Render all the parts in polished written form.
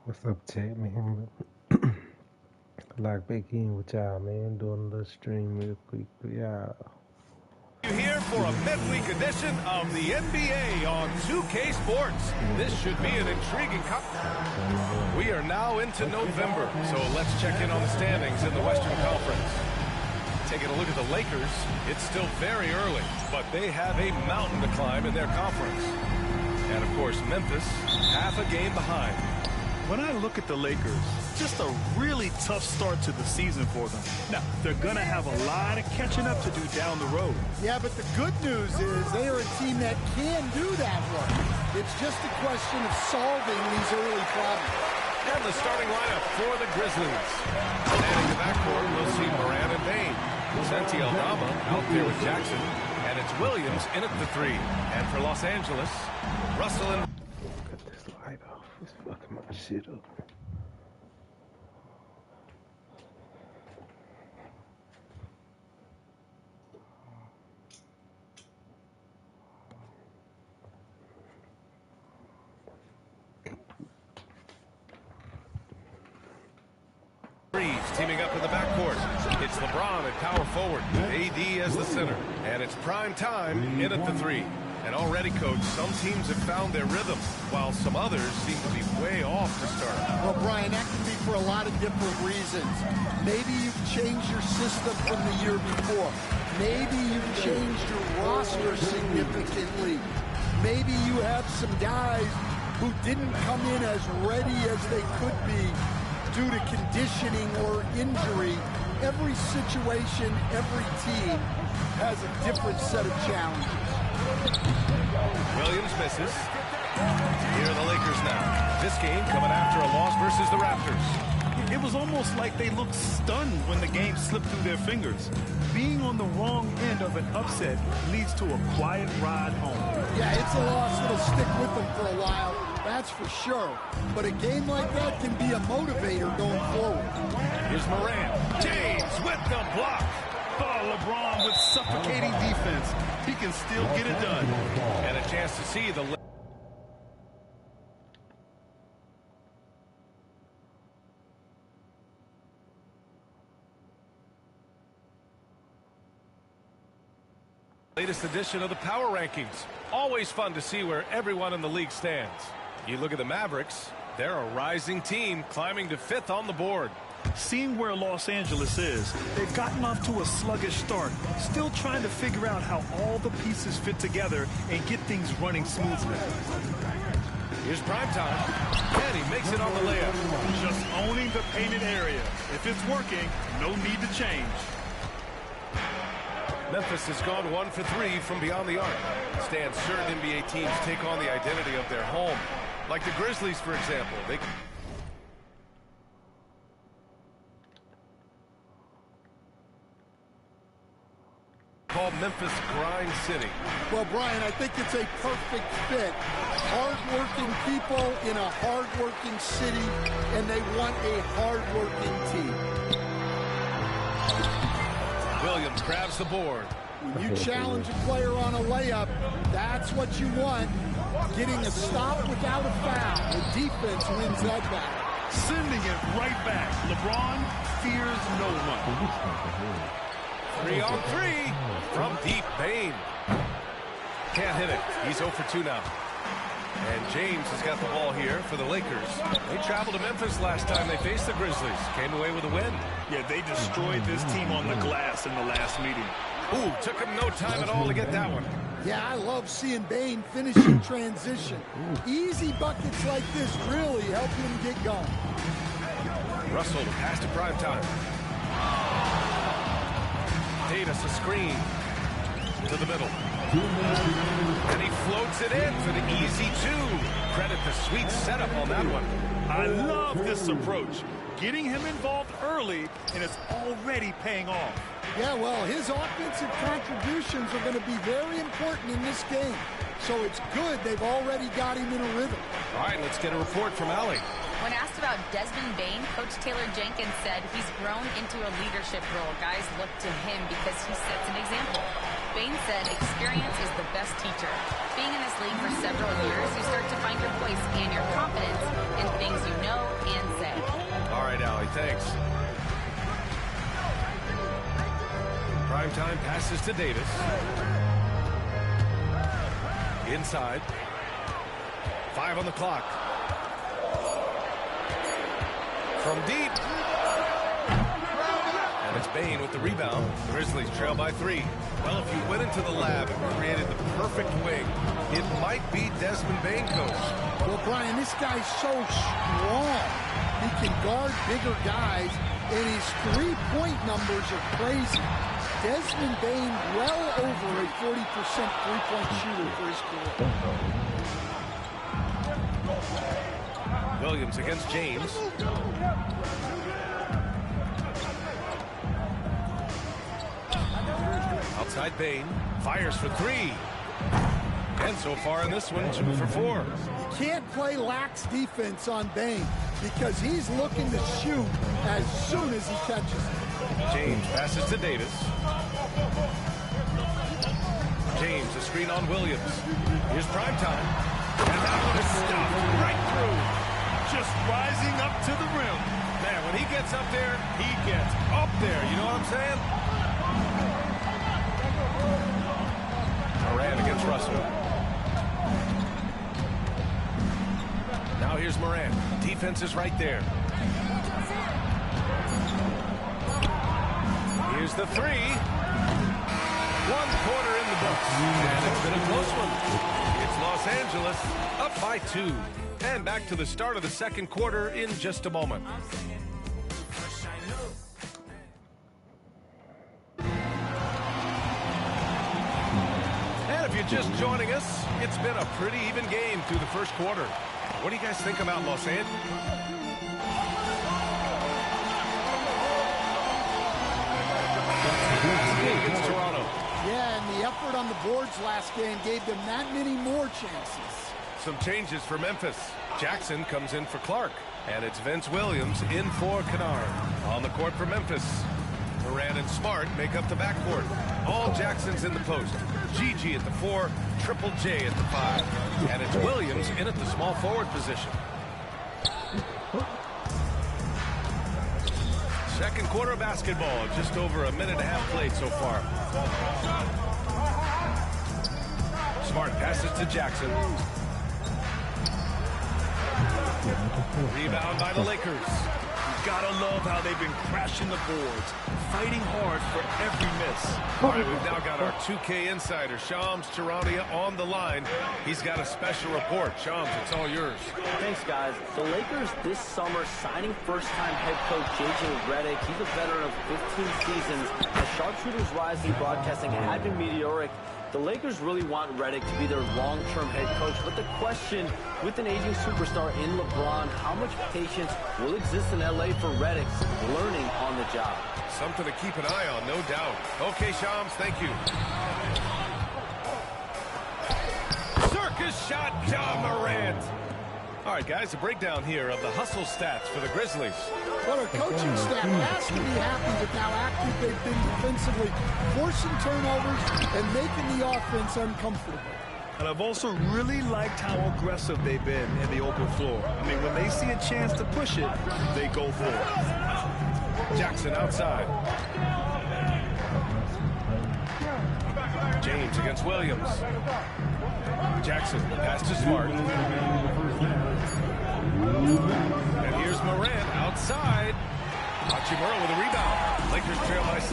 What's up, chat, man? Lock back in with y'all, man. Doing a little stream real quick for y'all. You're here for a midweek edition of the NBA on 2K Sports. This should be an intriguing We are now into November, so let's check in on the standings in the Western Conference. Taking a look at the Lakers, it's still very early, but they have a mountain to climb in their conference. And of course, Memphis, half a game behind. When I look at the Lakers, just a really tough start to the season for them. Now, they're going to have a lot of catching up to do down the road. Yeah, but the good news is they are a team that can do that work. It's just a question of solving these early problems. And the starting lineup for the Grizzlies. Manning the backcourt, we'll see Moran and Bane. Santi Aldama out there with Jackson. And it's Williams in at the three. And for Los Angeles, Russell and... Cut this light off. It's fucking my shit up. Teaming up in the backcourt. It's LeBron at power forward, AD as the center. And it's prime time in at the three. And already, Coach, some teams have found their rhythm, while some others seem to be way off to start. Well, Brian, that can be for a lot of different reasons. Maybe you've changed your system from the year before. Maybe you've changed your roster significantly. Maybe you have some guys who didn't come in as ready as they could be due to conditioning or injury. Every situation, every team has a different set of challenges. Williams misses. Here are the Lakers now. This game coming after a loss versus the Raptors. It was almost like they looked stunned when the game slipped through their fingers. Being on the wrong end of an upset leads to a quiet ride home. Yeah, it's a loss that'll stick with them for a while, that's for sure. But a game like that can be a motivator going forward. Here's Moran. James with the block. Oh, LeBron with suffocating defense. He can still get it done. And a chance to see the... latest edition of the Power Rankings. Always fun to see where everyone in the league stands. You look at the Mavericks, they're a rising team climbing to 5th on the board. Seeing where Los Angeles is, they've gotten off to a sluggish start, still trying to figure out how all the pieces fit together and get things running smoothly. Here's primetime, and he makes it on the layup. Just owning the painted area. If it's working, no need to change. Memphis has gone 1 for 3 from beyond the arc. Stan, certain NBA teams take on the identity of their home. Like the Grizzlies, for example. They call Memphis Grind City. Well, Brian, I think it's a perfect fit. Hard-working people in a hard-working city, and they want a hard-working team. Williams grabs the board. When you challenge a player on a layup, that's what you want. Getting a stop without a foul. The defense wins that battle. Sending it right back. LeBron fears no one. 3 on 3 from deep. Bane can't hit it. He's 0 for 2 now. And James has got the ball here for the Lakers. They traveled to Memphis last time they faced the Grizzlies. Came away with a win. Yeah, they destroyed this team on the glass in the last meeting. Ooh, took him no time at all to get that one. Yeah, I love seeing Bane finish in transition. Easy buckets like this really help him get going. Russell pass to primetime. Davis a screen to the middle. And he floats it in for the easy 2. Credit the sweet setup on that one. I love this approach. Getting him involved early, and it's already paying off. Yeah, well, his offensive contributions are going to be very important in this game. So it's good they've already got him in a rhythm. All right, let's get a report from Allie. When asked about Desmond Bane, Coach Taylor Jenkins said he's grown into a leadership role. Guys look to him because he sets an example. Bane said experience is the best teacher. Being in this league for several years, you start to find your voice and your confidence in things you know Primetime passes to Davis. Inside. 5 on the clock. From deep. And it's Bane with the rebound. The Grizzlies trail by 3. Well, if you went into the lab and created the perfect wing, it might be Desmond Bane, coach. Well, Brian, this guy's so strong. He can guard bigger guys, and his three-point numbers are crazy. Desmond Bane well over a 40% three-point shooter for his career. Williams against James. Outside Bane. Fires for 3. And so far in this one, 2 for 4. You can't play lax defense on Bane because he's looking to shoot as soon as he catches it. James passes to Davis. James, a screen on Williams. Here's Primetime. And that one is stopped right through. Just rising up to the rim. Man, when he gets up there, he gets up there. You know what I'm saying? Moran against Russell. Now here's Moran. Defense is right there. Here's the 3. 1 quarter in the books. And it's been a close one. It's Los Angeles up by 2. And back to the start of the second quarter in just a moment. And if you're just joining us, it's been a pretty even game through the first quarter. What do you guys think about Los Angeles? Against Toronto. Yeah, and the effort on the boards last game gave them that many more chances. Some changes for Memphis. Jackson comes in for Clark. And it's Vince Williams in for Kennard. On the court for Memphis. Moran and Smart make up the backcourt. All Jackson's in the post. Gigi at the 4, Triple J at the 5. And it's Williams in at the small forward position. Second quarter of basketball. Just over a minute and a half played so far. Smart passes to Jackson. Rebound by the Lakers. Gotta love how they've been crashing the boards, fighting hard for every miss. All right, we've now got our 2K insider, Shams Charania, on the line. He's got a special report. Shams, it's all yours. Thanks, guys. The Lakers this summer signing first-time head coach J.J. Redick. He's a veteran of 15 seasons. As sharpshooters rising, broadcasting had been meteoric. The Lakers really want Redick to be their long-term head coach, but the question with an aging superstar in LeBron, how much patience will exist in LA for Redick's learning on the job? Something to keep an eye on, no doubt. Okay, Shams, thank you. Circus shot, John Morant. All right, guys, a breakdown here of the hustle stats for the Grizzlies. Well, our coaching staff has to be happy with how active they've been defensively, forcing turnovers and making the offense uncomfortable. And I've also really liked how aggressive they've been in the open floor. I mean, when they see a chance to push it, they go for it. Jackson outside. James against Williams. Jackson, pass to Smart. And here's Morant outside. Hachimura with a rebound. Lakers trail by 6.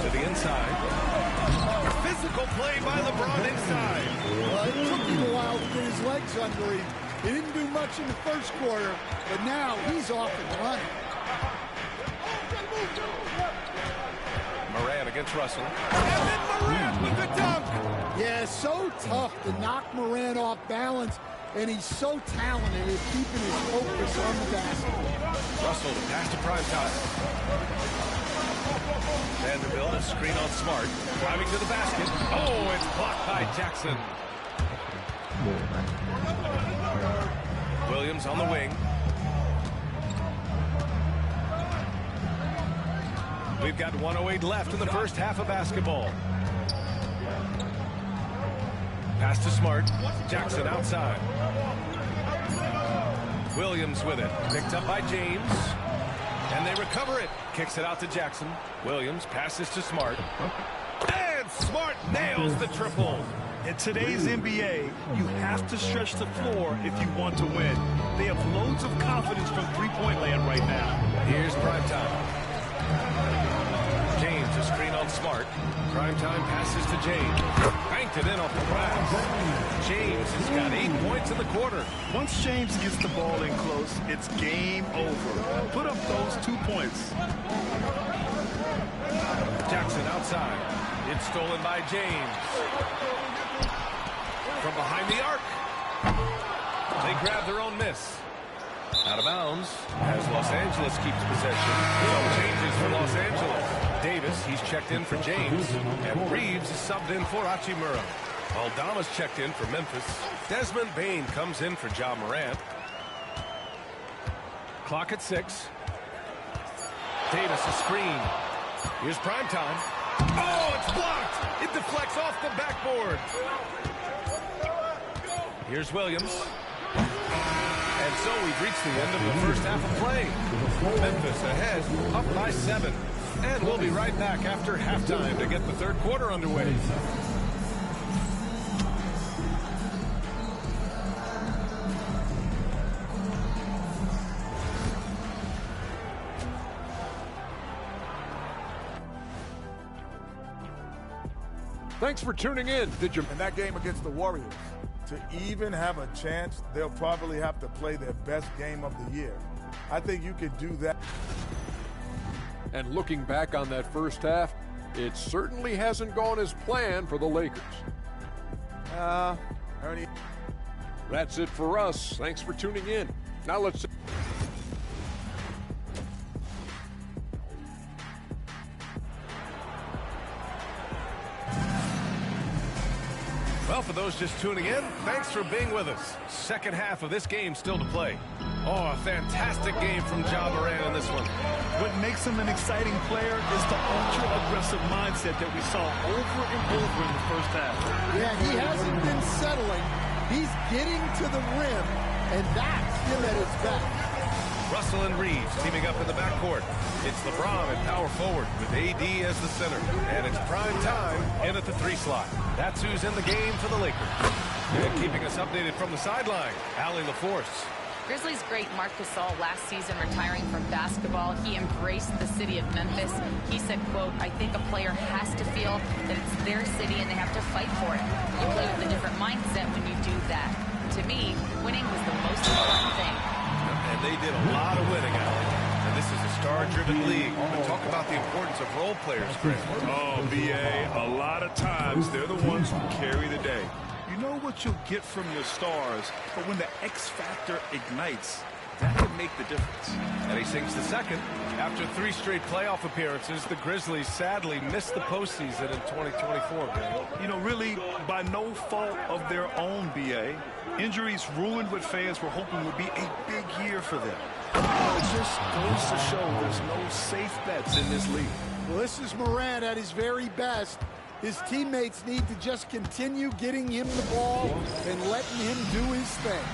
To the inside. Physical play by LeBron inside. It took him a while to get his legs under him. He didn't do much in the first quarter, but now he's off and running. Morant against Russell. And then Morant with the dunk. Yeah, so tough to knock Morant off balance, and he's so talented at keeping his focus on the basket. Russell, the pass to Primetime. Vanderbilt, a screen on Smart. Driving to the basket. Oh, it's blocked by Jackson. Williams on the wing. We've got 1:08 left in the first half of basketball. Pass to Smart. Jackson outside. Williams with it. Picked up by James. And they recover it. kicks it out to Jackson. Williams passes to Smart. And Smart nails the triple. In today's NBA, you have to stretch the floor if you want to win. They have loads of confidence from three-point land right now. Here's Primetime. James, a screen on Smart. Primetime passes to James. Banked it in off the glass. James has got 8 points in the quarter. Once James gets the ball in close, it's game over. Put up those 2 points. Jackson outside. It's stolen by James. From behind the arc. They grab their own miss. Out of bounds as Los Angeles keeps possession. No changes for Los Angeles. Davis, he's checked in for James. And Reeves is subbed in for Hachimura. Aldama's checked in for Memphis. Desmond Bane comes in for Ja Morant. Clock at 6. Davis a screen. Here's Primetime. Oh, it's blocked. It deflects off the backboard. Here's Williams. And so we've reached the end of the first half of play. Memphis ahead, up by 7. And we'll be right back after halftime to get the third quarter underway. Thanks for tuning in. In that game against the Warriors, to even have a chance, they'll probably have to play their best game of the year. I think you could do that. And looking back on that first half, it certainly hasn't gone as planned for the Lakers. Ernie. That's it for us. Thanks for tuning in. Now let's... Well, for those just tuning in, thanks for being with us. Second half of this game still to play. Oh, a fantastic game from Ja Morant in this one. What makes him an exciting player is the ultra-aggressive mindset that we saw over and over in the first half. Yeah, he hasn't been settling. He's getting to the rim, and that's him at his best. Russell and Reeves teaming up in the backcourt. It's LeBron at power forward with AD as the center. And it's prime time in at the 3 slot. That's who's in the game for the Lakers. And keeping us updated from the sideline, Allie LaForce. Grizzlies great Marc Gasol last season retiring from basketball. He embraced the city of Memphis. He said, quote, "I think a player has to feel that it's their city and they have to fight for it. You play with a different mindset when you do that. To me, winning was the most important thing." And they did a lot of winning, Allie. And this is a star-driven league. But talk about the importance of role players, Chris. Oh, B.A., a lot of times they're the ones who carry the day. You know what you'll get from your stars, but when the X factor ignites, that can make the difference. And he sinks the second. After 3 straight playoff appearances, the Grizzlies sadly missed the postseason in 2024, man. You know, really, by no fault of their own, B.A. Injuries ruined what fans were hoping would be a big year for them. It just goes to show there's no safe bets in this league. Well, this is Morant at his very best. His teammates need to just continue getting him the ball and letting him do his thing.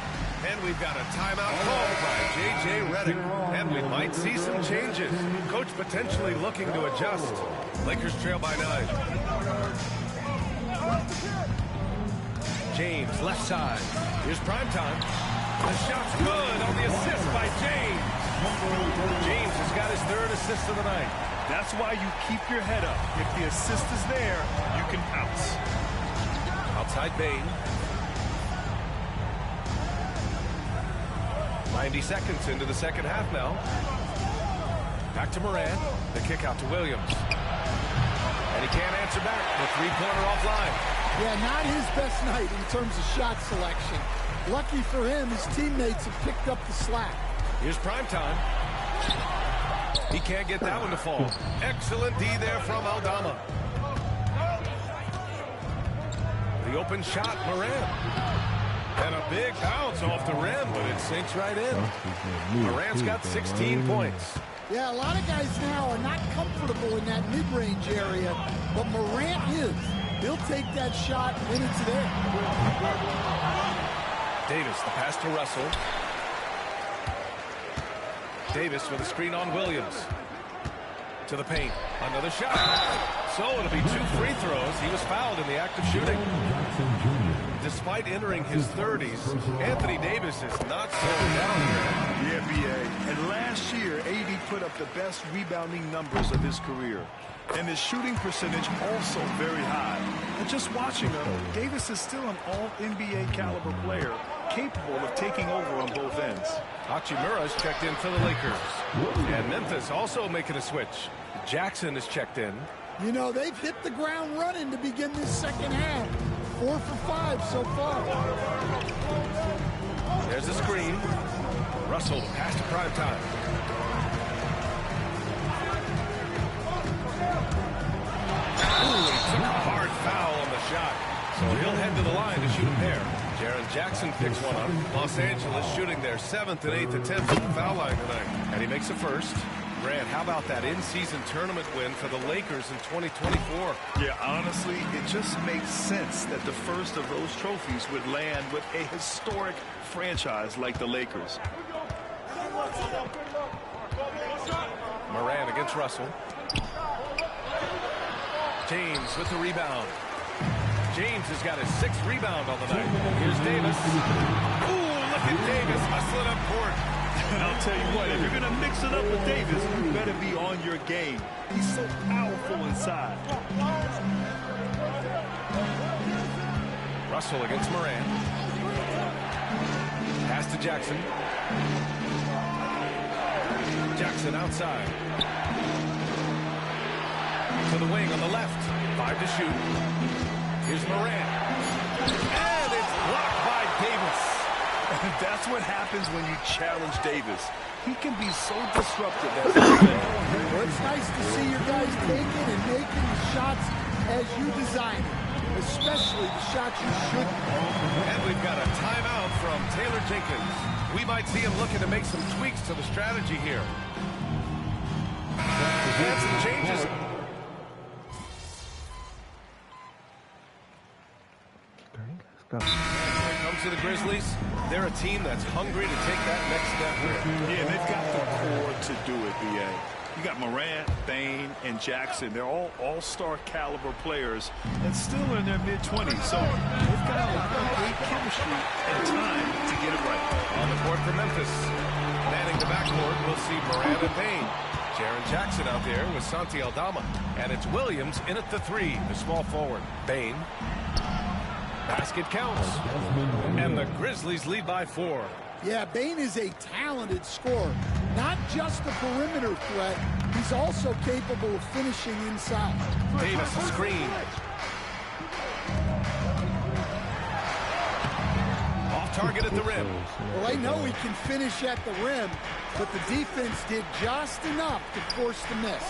And we've got a timeout called by J.J. Redick. And we might see some changes. Coach potentially looking to adjust. Lakers trail by 9. James, left side. Here's Primetime. The shot's good on the assist by James. James has got his 3rd assist of the night. That's why you keep your head up. If the assist is there, you can pounce. Outside Bane. 90 seconds into the second half now. Back to Morant. The kick out to Williams. And he can't answer back. The 3-pointer offline. Yeah, not his best night in terms of shot selection. Lucky for him, his teammates have picked up the slack. Here's Primetime. He can't get that one to fall. Excellent D there from Aldama. The open shot, Morant. And a big bounce off the rim, but it sinks right in. Morant's got 16 points. Yeah, a lot of guys now are not comfortable in that mid-range area, but Morant is. He'll take that shot when it's there. Davis, the pass to Russell. Davis with a screen on Williams. To the paint. Another shot. So it'll be 2 free throws. He was fouled in the act of shooting. Despite entering his 30s, Anthony Davis is not slowing down here. Yeah, B.A. And last year, AD put up the best rebounding numbers of his career. And his shooting percentage also very high. And just watching him, Davis is still an all-NBA caliber player, capable of taking over on both ends. Hachimura's checked in for the Lakers. And Memphis also making a switch. Jackson is checked in. You know, they've hit the ground running to begin this second half. 4 for 5 so far. There's the screen. Russell pass to prime time. Ooh, he took a hard foul on the shot. So he'll head to the line to shoot a pair. Jaren Jackson picks one up. Los Angeles shooting their 7th and 8th attempts at the foul line tonight. And he makes a first. Grant, how about that in-season tournament win for the Lakers in 2024? Yeah, honestly, it just makes sense that the first of those trophies would land with a historic franchise like the Lakers. Moran against Russell. James with the rebound. James has got his 6th rebound on the night. Here's Davis. Ooh, look at Davis hustling up court. And I'll tell you what, if you're going to mix it up with Davis, you better be on your game. He's so powerful inside. Russell against Moran. Pass to Jackson. Jackson outside. To the wing on the left. 5 to shoot. Here's Moran. And it's blocked by Davis. And that's what happens when you challenge Davis. He can be so disruptive as a defender. Well, it's nice to see your guys taking and making the shots as you design it, especially the shots you shouldn't. And we've got a timeout from Taylor Jenkins. We might see him looking to make some tweaks to the strategy here. And some changes. Go. When it comes to the Grizzlies, they're a team that's hungry to take that next step here. Yeah, they've got the core to do it, B.A. You got Morant, Bane, and Jackson. They're all all-star caliber players and still in their mid-20s. So they've got a lot of great chemistry and time to get it right. On the court for Memphis. Manning the backcourt, we'll see Morant and Bane. Jaren Jackson out there with Santi Aldama. And it's Williams in at the 3, the small forward. Bane. Basket counts. And the Grizzlies lead by 4. Yeah, Bane is a talented scorer. Not just a perimeter threat, he's also capable of finishing inside. Davis screen. Off target at the rim. Well, I know he can finish at the rim, but the defense did just enough to force the miss.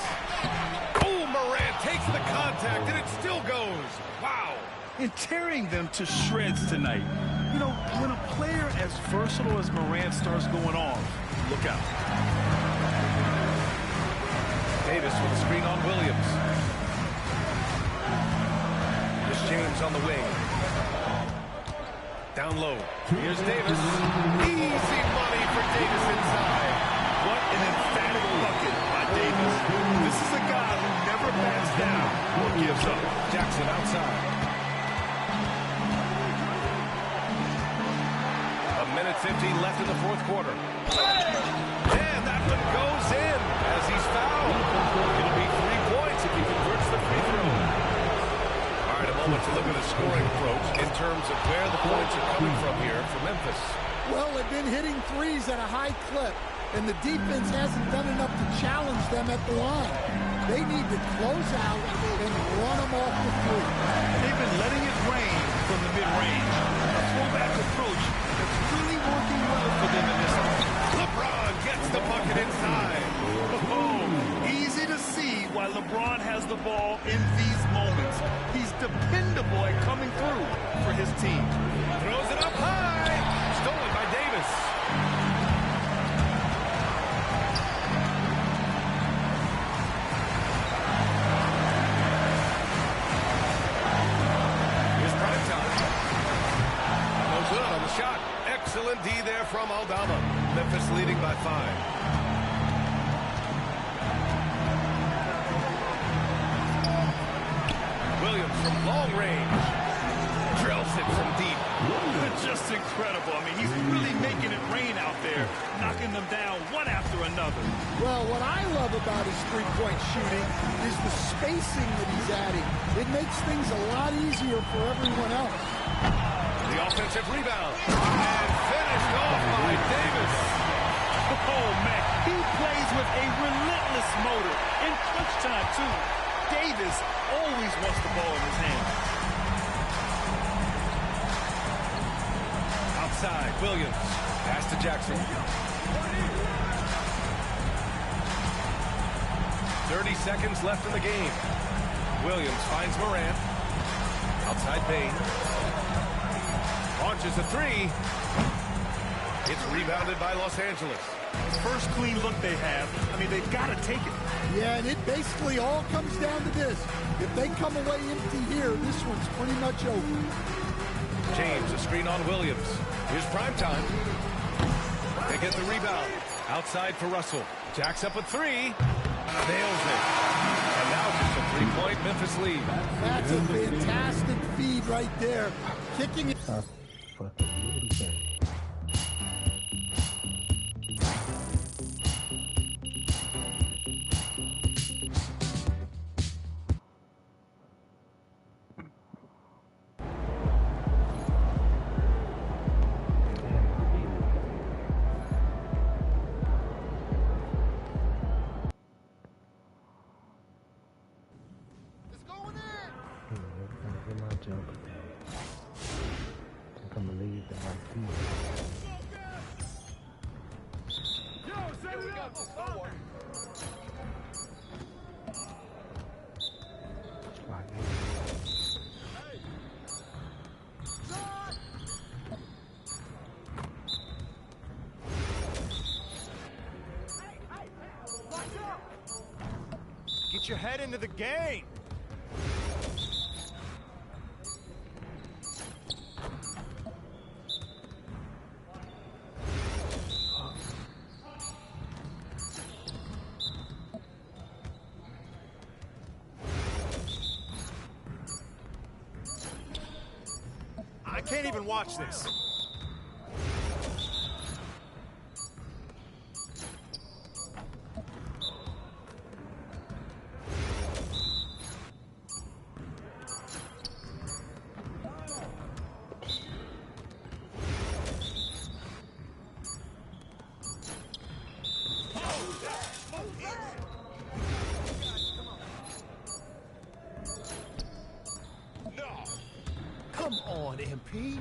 Oh, Morant takes the contact, and it still goes. Wow. And tearing them to shreds tonight. You know, when a player as versatile as Morant starts going off, look out. Davis with a screen on Williams. Here's James on the wing. Down low. Here's Davis. Easy money for Davis inside. What an emphatic bucket by Davis. This is a guy who never backs down or gives up. Jackson outside. 1:15 left in the 4th quarter. And that one goes in as he's fouled. It'll be 3 points if he converts the free throw. All right, a moment to look at the scoring approach in terms of where the points are coming from here for Memphis. Well, they've been hitting threes at a high clip, and the defense hasn't done enough to challenge them at the line. They need to close out and run them off the three. They've been letting it rain from the mid-range. A throwback approach that's really working well for them in this one. LeBron gets the bucket inside. Oh, easy to see why LeBron has the ball in these moments. He's dependable at coming through for his team. Throws it up high. Stolen by Davis. Here's prime time. No good on the shot. Excellent D there from Aldama. Memphis leading by 5. from long range. Drills it from deep. Just incredible. I mean, he's really making it rain out there, knocking them down one after another. Well, what I love about his three-point shooting is the spacing that he's adding. It makes things a lot easier for everyone else. The offensive rebound. And finished off by Davis. Oh, man, he plays with a relentless motor. In crunch time, too. Davis always wants the ball in his hand. Outside, Williams. Pass to Jackson. 30 seconds left in the game. Williams finds Morant. Outside Bain. Launches a three. It's rebounded by Los Angeles. First clean look they have. I mean, they've got to take it. Yeah, and it basically all comes down to this. If they come away empty here, this one's pretty much over. James, a screen on Williams. Here's prime time. They get the rebound. Outside for Russell. Jacks up a three. Nails it. And now just a three-point Memphis lead. That's a fantastic feed right there. Kicking it. Fucking game. Get your head into the game. I can't even watch this. Come on, MP.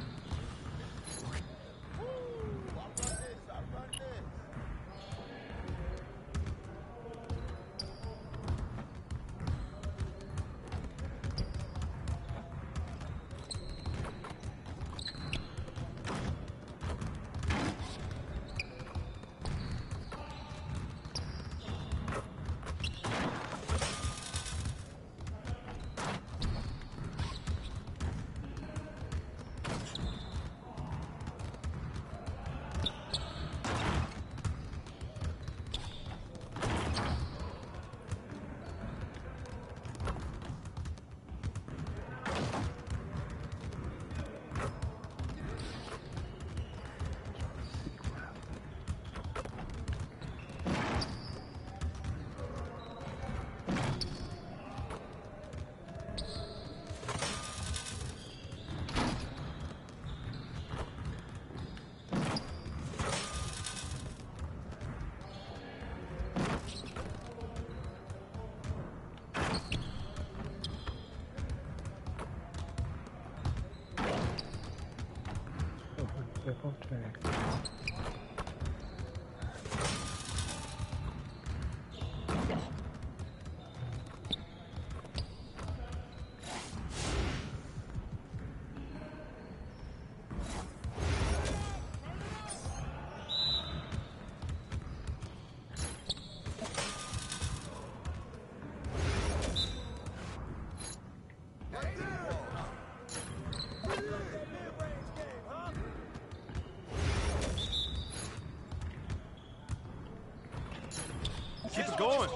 Keep it going.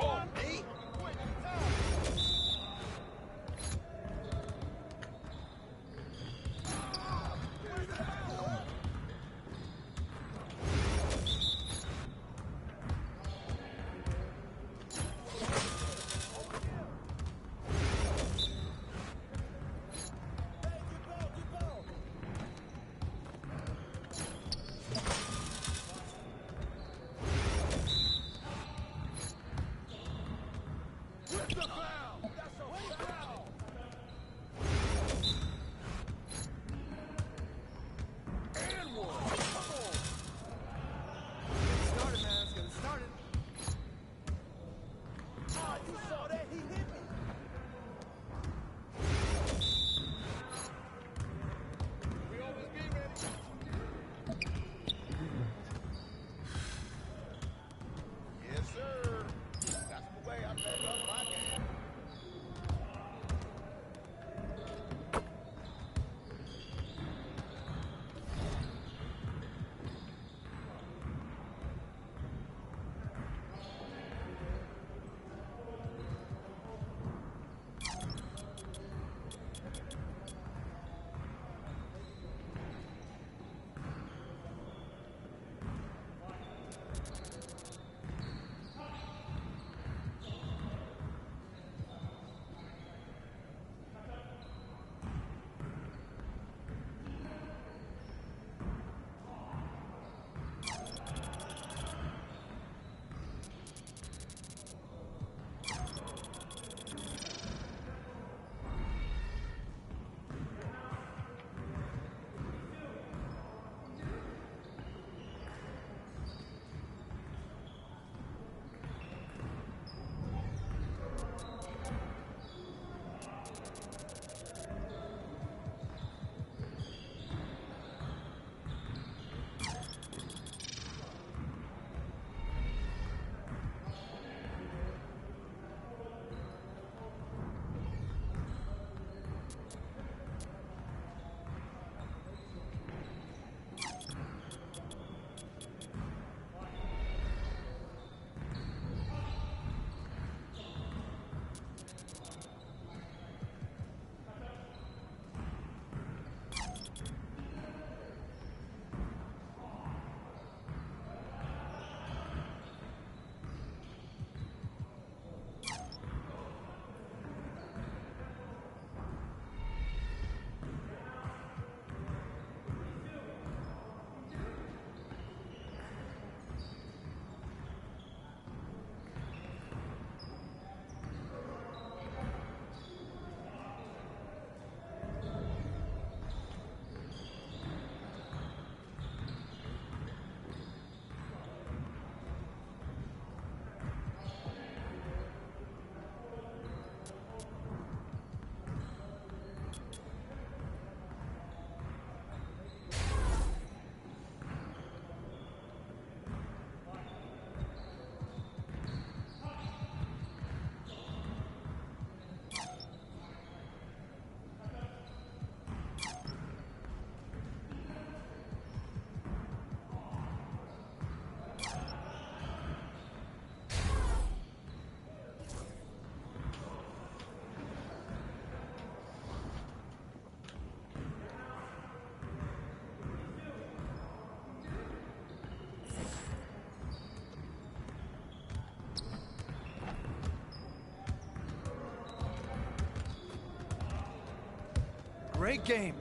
Great game.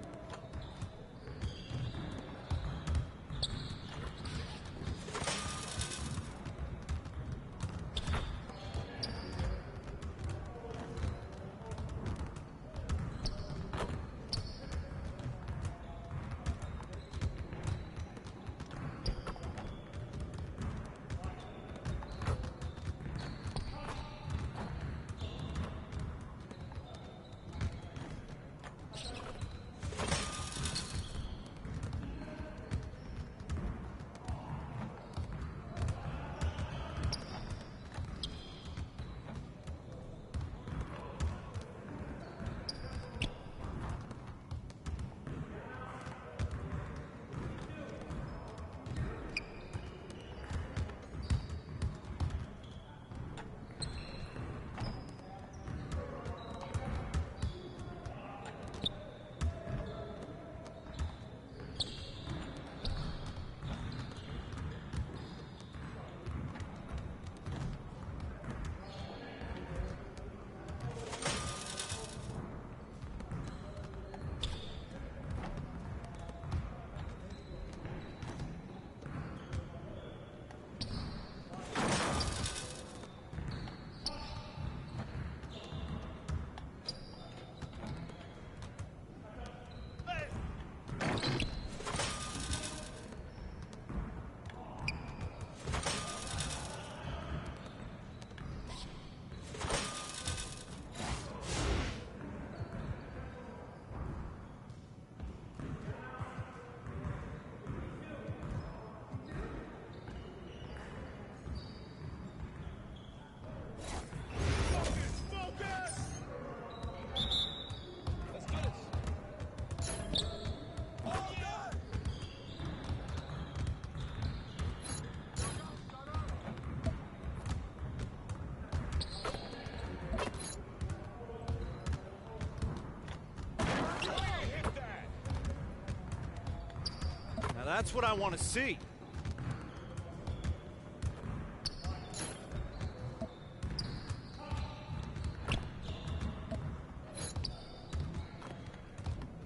That's what I want to see.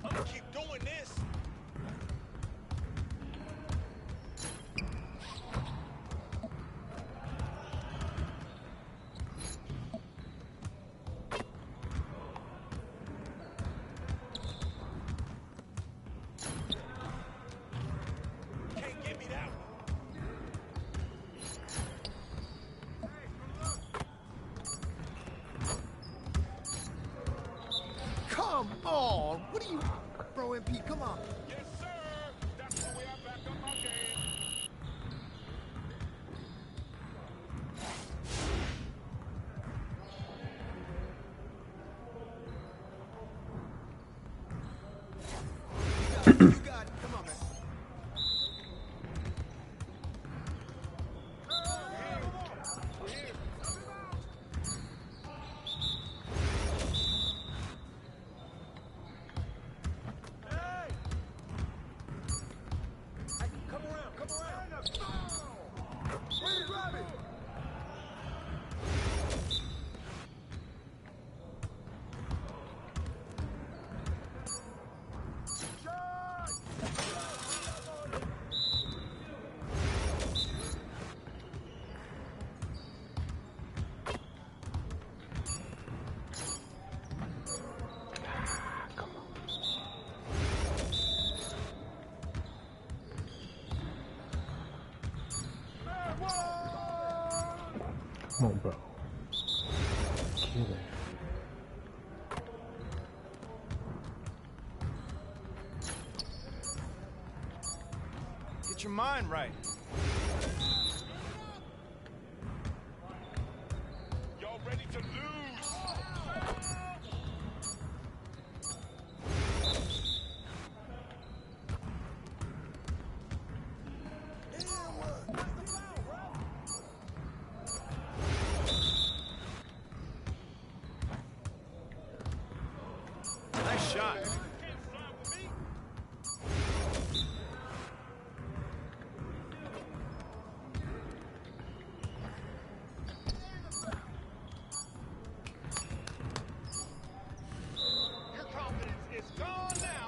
I'm gonna keep doing this. Come on! What are you, bro, MP? Come on. Yes, sir. That's the way I back up my game. You got it. Come on, man. Come on, bro. Get it. Get your mind right. Y'all ready to lose? Nice shot. Your confidence is gone now.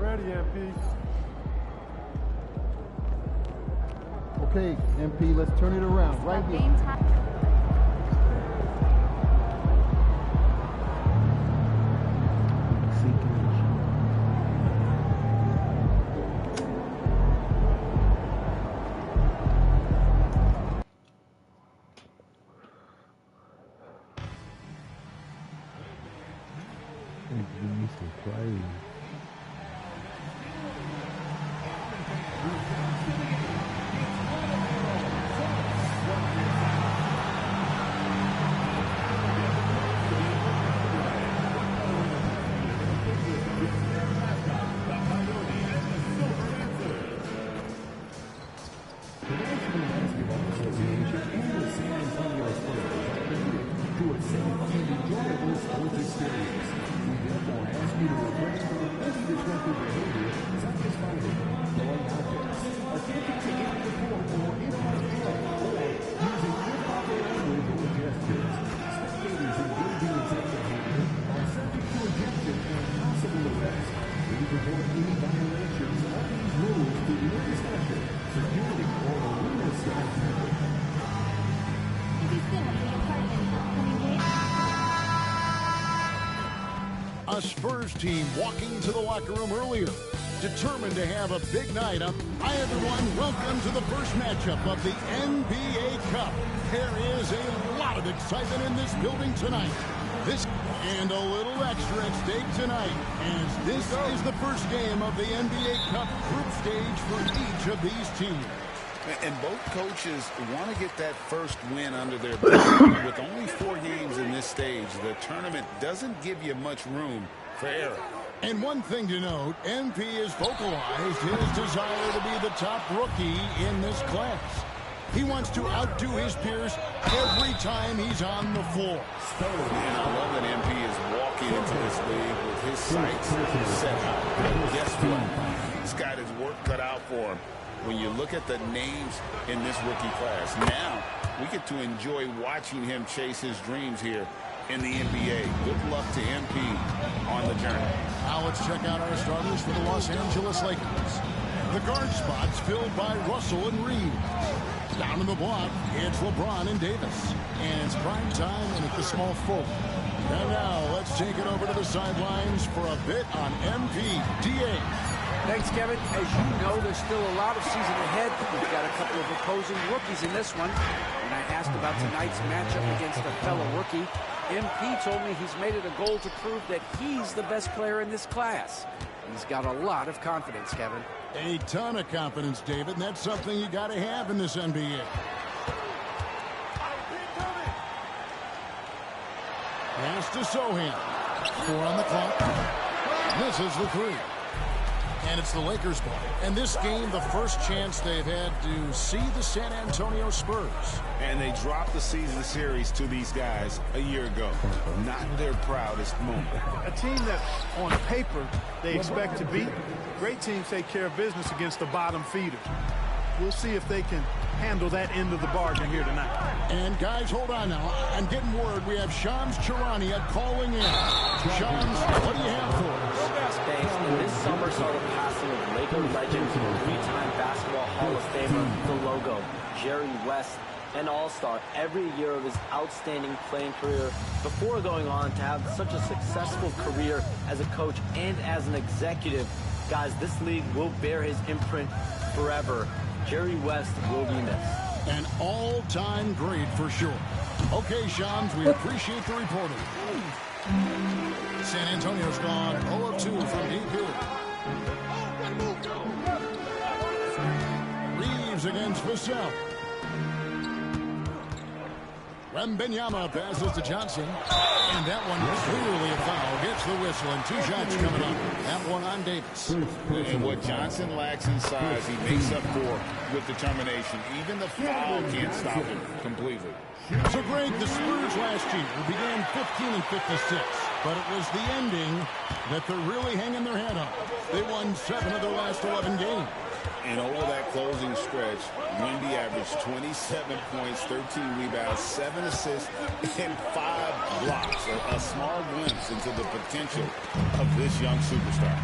ready, MP. Okay, MP, let's turn it around right here. Give me some plays. A Spurs team walking to the locker room earlier, determined to have a big night up. Hi, everyone. Welcome to the first matchup of the NBA Cup. There is a lot of excitement in this building tonight. And a little extra at stake tonight, as this is the first game of the NBA Cup group stage for each of these teams. And both coaches want to get that first win under their belt. With only 4 games in this stage, the tournament doesn't give you much room for error. And one thing to note, MP has vocalized his desire to be the top rookie in this class. He wants to outdo his peers every time he's on the floor. And I love that MP is walking into this league with his sights set high. But guess what? He's got his work cut out for him. When you look at the names in this rookie class, now we get to enjoy watching him chase his dreams here in the NBA. Good luck to MP on the journey. Now let's check out our starters for the Los Angeles Lakers. The guard spots filled by Russell and Reed. Down in the block, it's LeBron and Davis. And it's prime time and at the small forward. And now let's take it over to the sidelines for a bit on MP. DA. Thanks, Kevin. As you know, there's still a lot of season ahead. We've got a couple of opposing rookies in this one. When I asked about tonight's matchup against a fellow rookie, MP told me he's made it a goal to prove that he's the best player in this class. He's got a lot of confidence, Kevin. A ton of confidence, David, and that's something you got to have in this NBA. Pass to Sohan. 4 on the clock. Misses the 3. And it's the Lakers' ball. And this game, the first chance they've had to see the San Antonio Spurs. And they dropped the season series to these guys a year ago. Not their proudest moment. A team that, on paper, they expect to beat. Great teams take care of business against the bottom feeders. We'll see if they can handle that end of the bargain here tonight. And guys, hold on now. I'm getting word we have Shams Charania calling in. Shams, what do you have for us? Thanks. In this summer saw the passing of Laker legend, 3-time basketball Hall of Famer, the logo, Jerry West, an all-star every year of his outstanding playing career before going on to have such a successful career as a coach and as an executive. Guys, this league will bear his imprint forever. Jerry West will be missed. An all-time great for sure. Okay, Shams, we appreciate the reporting. San Antonio's gone 0-2 from deep here. Reeves against Vassell. Wembanyama passes to Johnson. And that one clearly a foul. Gets the whistle and 2 shots coming up. That one on Davis. And what Johnson lacks in size, he makes up for with determination. Even the foul can't stop him completely. So, Greg, the Spurs last year began 15-56, but it was the ending that they're really hanging their head on. They won 7 of their last 11 games. And over that closing stretch, Wemby averaged 27 points, 13 rebounds, 7 assists, and 5 blocks. A small glimpse into the potential of this young superstar.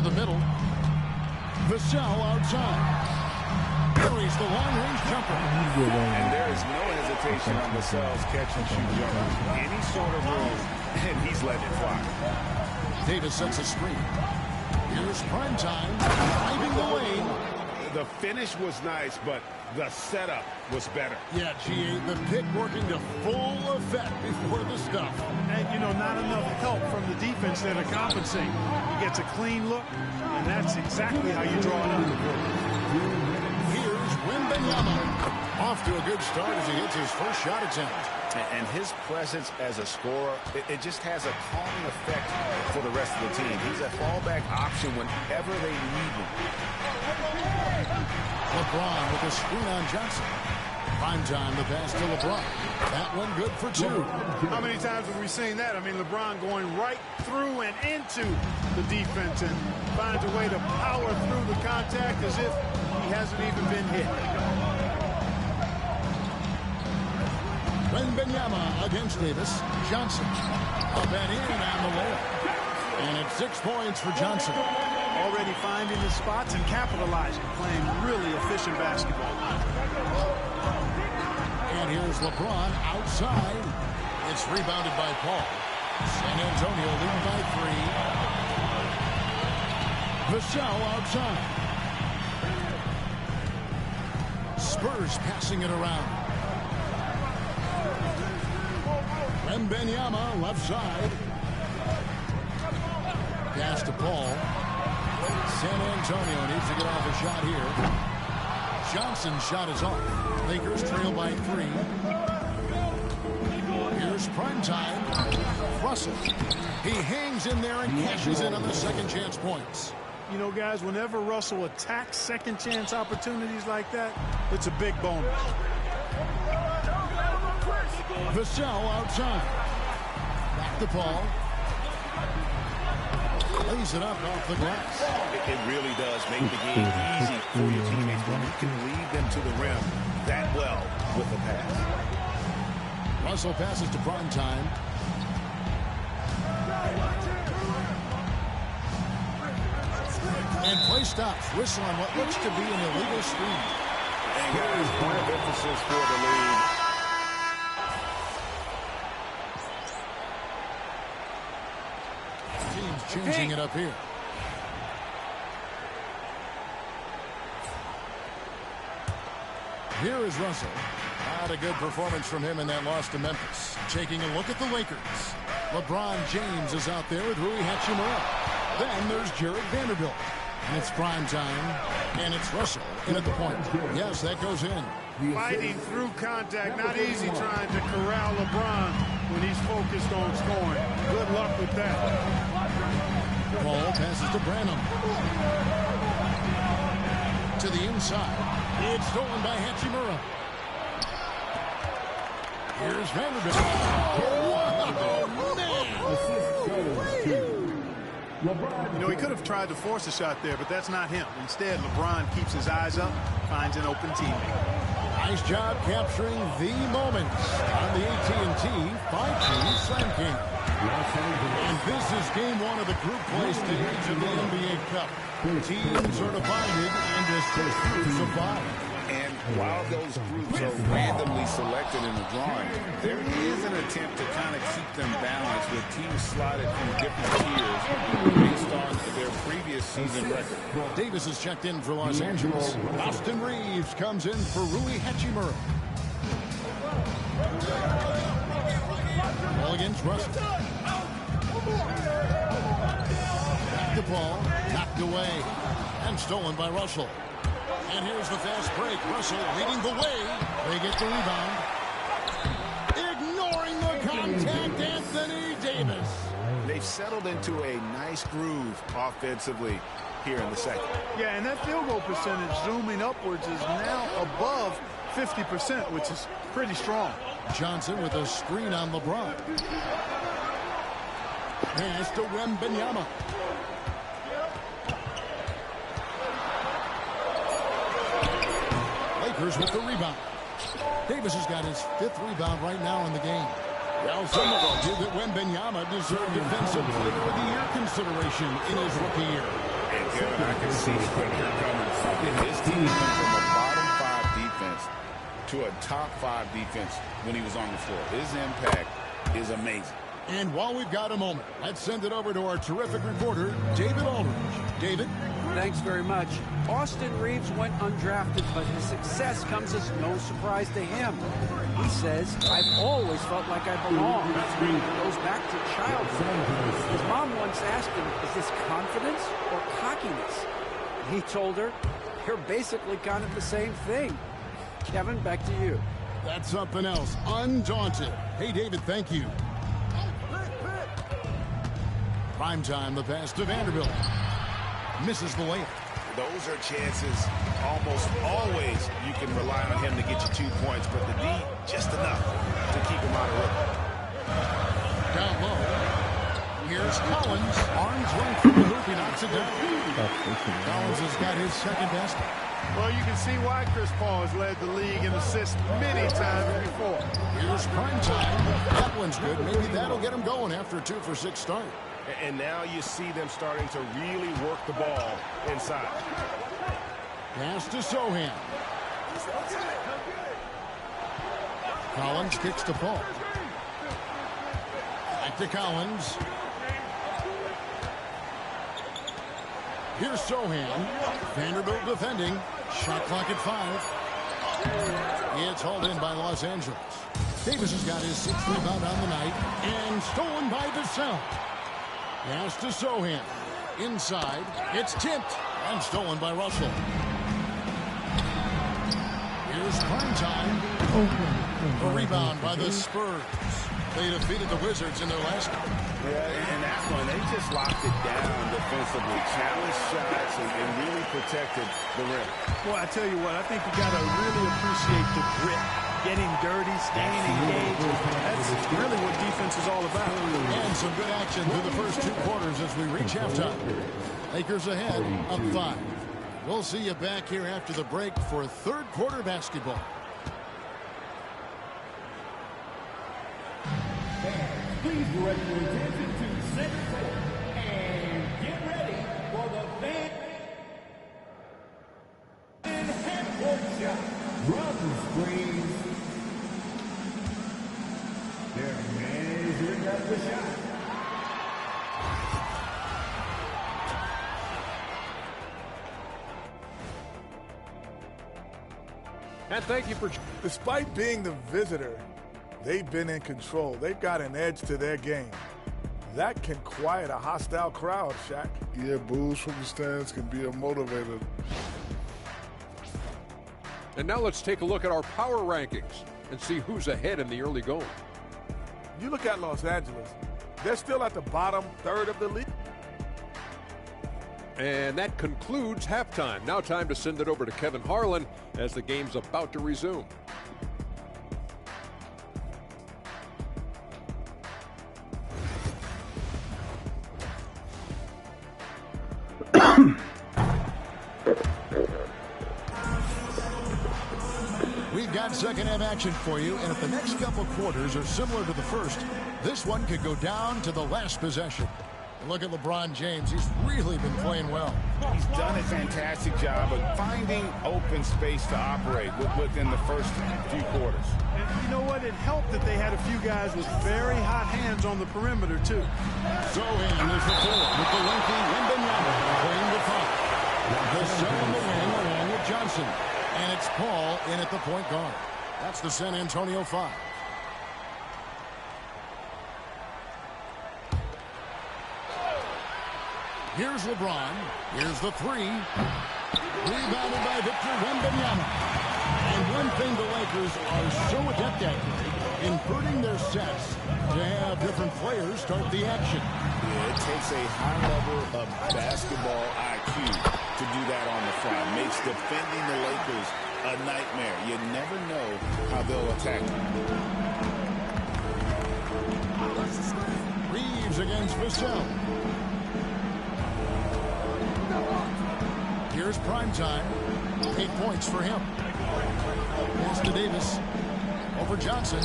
to the middle. Vassell outside. Carries the long-range jumper. And there is no hesitation on Vassell's catch-and-shoot jumper. Any sort of room, and he's letting it fly. Davis sets a screen. Here's Primetime, driving the lane. The finish was nice, but the setup was better. Yeah, G.A., the pick working to full effect before the stuff. And, you know, not enough help from the defense there to compensate. He gets a clean look, and that's exactly how you draw it up. Here's Wembanyama. Off to a good start as he hits his first shot attempt. And his presence as a scorer, it just has a calming effect for the rest of the team. He's a fallback option whenever they need him. LeBron with a screen on Johnson. Primetime, the pass to LeBron. That one good for two. How many times have we seen that? I mean, LeBron going right through and into the defense and finds a way to power through the contact as if he hasn't even been hit. Wembanyama against Davis. Johnson up and in on the layup. And it's 6 points for Johnson. Already finding the spots and capitalizing, playing really efficient basketball. And here's LeBron outside. It's rebounded by Paul. San Antonio leading by 3. Vassell outside. Spurs passing it around. Wembanyama left side. Pass to Paul. San Antonio needs to get off a shot here. Johnson's shot is off. Lakers trail by 3. Here's Primetime. Russell. He hangs in there and cashes in on the second chance points. You know, guys, whenever Russell attacks second chance opportunities like that, it's a big bonus. Vassell outside. Back to Paul. Lays it up off the glass. It really does make the game easy for your teammates when you can lead them to the rim that well with the pass. Russell passes to Primetime. And play stops. Whistle on what looks to be an illegal screen. And guys, point of emphasis for the league. Changing it up here. Here is Russell. Not a good performance from him in that loss to Memphis. Taking a look at the Lakers. LeBron James is out there with Rui Hachimura. Then there's Jared Vanderbilt. And it's Primetime. And it's Russell in at the point. Yes, that goes in. Fighting through contact. Not easy trying to corral LeBron when he's focused on scoring. Good luck with that. Paul passes to Branham. To the inside. It's stolen by Hachimura. Here's Vanderbilt. Oh, man! You know, he could have tried to force a shot there, but that's not him. Instead, LeBron keeps his eyes up, finds an open teammate. Nice job capturing the moments on the AT&T 5G Slam King. And this is game 1 of the group play stage of the NBA Cup. Teams are divided into groups of 5. And while those groups are randomly selected in the drawing, there is an attempt to kind of keep them balanced with teams slotted through different tiers based on their previous season record. Davis is checked in for Los Angeles. Austin Reeves comes in for Rui Hachimura. Ball against Russell. Back to Paul. Knocked away. And stolen by Russell. And here's the fast break. Russell leading the way. They get the rebound. Ignoring the contact, Anthony Davis. They've settled into a nice groove offensively here in the second. Yeah, and that field goal percentage zooming upwards is now above 50%, which is pretty strong. Johnson with a screen on LeBron. Pass to Wembanyama. Lakers with the rebound. Davis has got his 5th rebound right now in the game. Well, some of them did that Wembanyama deserved Defensive Player of the Year consideration in his rookie year. Kevin, I can see where they're coming from. His team went from a bottom 5 defense to a top 5 defense when he was on the floor. His impact is amazing. And while we've got a moment, let's send it over to our terrific reporter, David Aldridge. David? Thanks very much. Austin Reeves went undrafted, but his success comes as no surprise to him. He says, I've always felt like I belong. It goes back to childhood. His mom once asked him, is this confidence or cockiness? He told her, they're basically kind of the same thing. Kevin, back to you. That's something else. Undaunted. Hey, David, thank you. Prime time, the pass to Vanderbilt. Misses the layup. Those are chances almost always you can rely on him to get you 2 points, but the D, just enough to keep him out of rhythm. Down low. Here's Collins. Arms length from the hoop. He knocks it down. Collins has got his second basket. Well, you can see why Chris Paul has led the league in assists many times before. Here's prime time. That one's good. Maybe that'll get him going after a 2-for-6 start. And now you see them starting to really work the ball inside. Pass to Sohan. Collins kicks to Paul. Back to Collins. Here's Sohan. Vanderbilt defending. Shot clock at 5. It's hauled in by Los Angeles. Davis has got his 6th rebound on the night. And stolen by Vassell. Pass to Sohan. Inside. It's tipped. And stolen by Russell. Here's prime time. A rebound by the Spurs. They defeated the Wizards in their last game. Yeah, in that one, they just locked it down defensively. Challenged shots and really protected the rim. Well, I tell you what, I think you got to really appreciate the grit. Getting dirty, staying engaged. That's really what defense is all about. And some good action through the first 2 quarters as we reach halftime. Lakers ahead, up 5. We'll see you back here after the break for 3rd quarter basketball. Please direct your attention to center court and get ready for the half-court shot. Run the screens. They're measuring up the shot. And thank you for... Despite being the visitor, they've been in control. They've got an edge to their game. That can quiet a hostile crowd, Shaq. Yeah, boos from the stands can be a motivator. And now let's take a look at our power rankings and see who's ahead in the early going. You look at Los Angeles, they're still at the bottom 3rd of the league. And that concludes halftime. Now time to send it over to Kevin Harlan as the game's about to resume. We've got second half action for you, and if the next couple quarters are similar to the first, this one could go down to the last possession. Look at LeBron James. He's really been playing well. He's done a fantastic job of finding open space to operate within the first few quarters. And you know what? It helped that they had a few guys with very hot hands on the perimeter, too. Sohan is the forward with the lengthy Wembanyama playing the top. The center on the wing along with Johnson. And it's Paul in at the point guard. That's the San Antonio 5. Here's LeBron. Here's the 3. Rebounded by Victor Wembanyama. And one thing the Lakers are so adept at, inverting their sets to have different players start the action. Yeah, it takes a high level of basketball IQ to do that on the fly. Makes defending the Lakers a nightmare. You never know how they'll attack them. Reeves against Vassell. Here's prime time. 8 points for him. Pass to Davis. Over Johnson.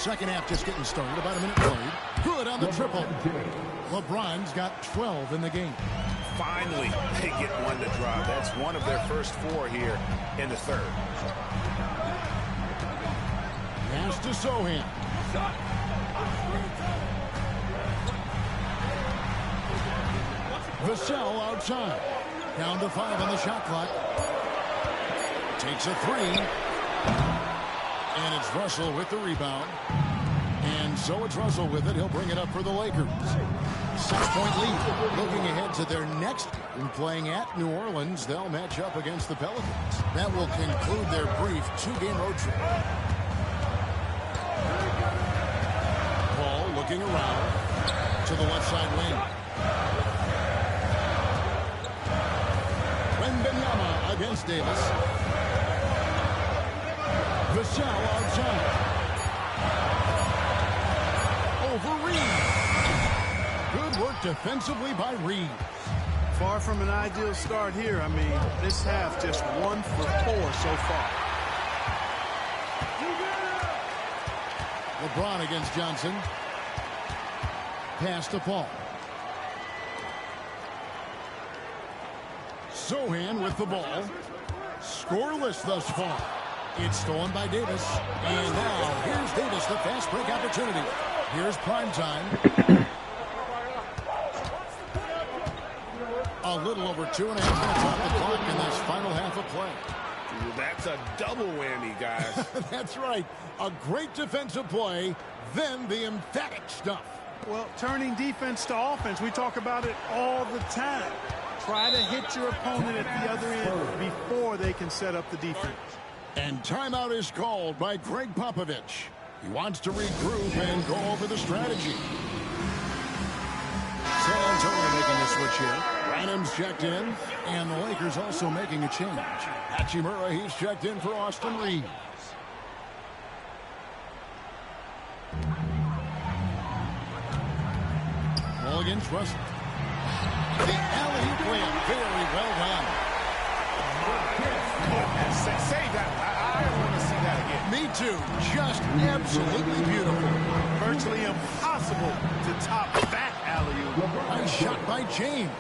Second half just getting started. About a minute played. Good on the triple. LeBron's got 12 in the game. Finally, they get one to drop. That's one of their first 4 here in the third. Pass to Sohan. Vassell outside. Down to 5 on the shot clock. Takes a 3. And it's Russell with the rebound. And so it's Russell with it. He'll bring it up for the Lakers. 6-point lead. Looking ahead to their next game, playing at New Orleans, they'll match up against the Pelicans. That will conclude their brief 2-game road trip. Paul looking around to the left side wing. Wembanyama against Davis. Vassell outside. Over Reed. Good work defensively by Reed. Far from an ideal start here. I mean, this half just 1 for 4 so far. LeBron against Johnson. Pass to Paul. Sohan with the ball. Scoreless thus far. It's stolen by Davis. And now, here's Davis, the fast break opportunity. Here's prime time. A little over 2.5 minutes off the clock in this final half of play. Ooh, that's a double whammy, guys. That's right. A great defensive play, then the emphatic stuff. Well, turning defense to offense, we talk about it all the time. Try to hit your opponent at the other end before they can set up the defense. And timeout is called by Greg Popovich. He wants to regroup and go over the strategy. San Antonio making the switch here. Branham's checked in, and the Lakers also making a change. Hachimura, he's checked in for Austin Reeves. Ball against Russell. The alley-oop layup, very well done. Save that. I want to see that again. Me too. Just absolutely beautiful. Virtually impossible to top that alley-oop. Nice shot by James.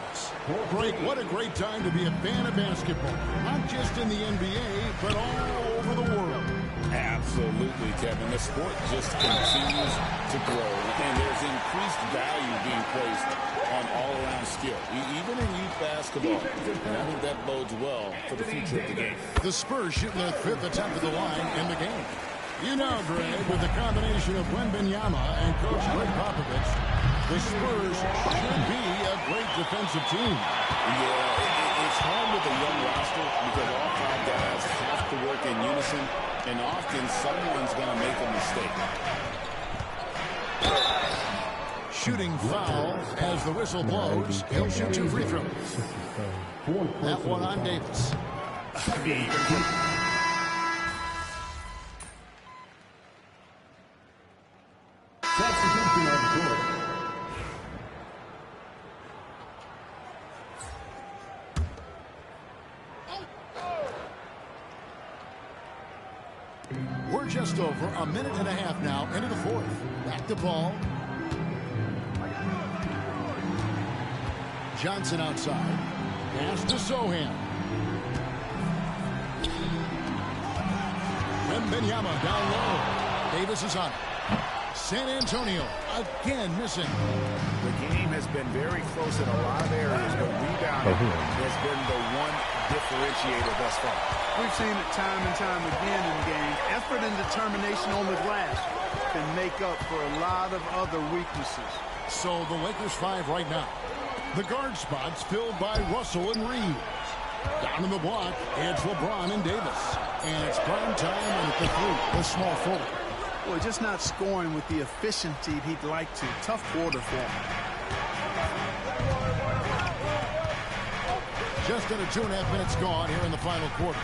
Greg, what a great time to be a fan of basketball. Not just in the NBA, but all over the world. Absolutely, Kevin. The sport just continues to grow, and there's increased value being placed on all-around skill, even in youth basketball. And I think that bodes well for the future of the game. The Spurs shooting their 5th attempt of the line in the game. You know, Greg, with the combination of Wembanyama and Coach Greg Popovich, the Spurs should be a great defensive team. Yeah, it's hard with a young roster because all 5 guys have to work in unison, and often someone's going to make a mistake. Shooting foul as the whistle blows. He'll shoot 2 free throws. That one on Davis. Substitution on the court. We're just over a minute and a half now into the 4th. Back to Paul. Johnson outside. Pass to Sohan. Wembanyama down low. Davis is on it. San Antonio again missing. The game has been very close in a lot of areas, but rebounding has been the one differentiator thus far. We've seen it time and time again in games. Effort and determination on the glass can make up for a lot of other weaknesses. So the Lakers 5 right now. The guard spots filled by Russell and Reeves. Down in the block, it's LeBron and Davis. And it's prime time with the 3, the small forward. Well, just not scoring with the efficiency he'd like to. Tough quarter for him. Just under 2.5 minutes gone here in the final quarter.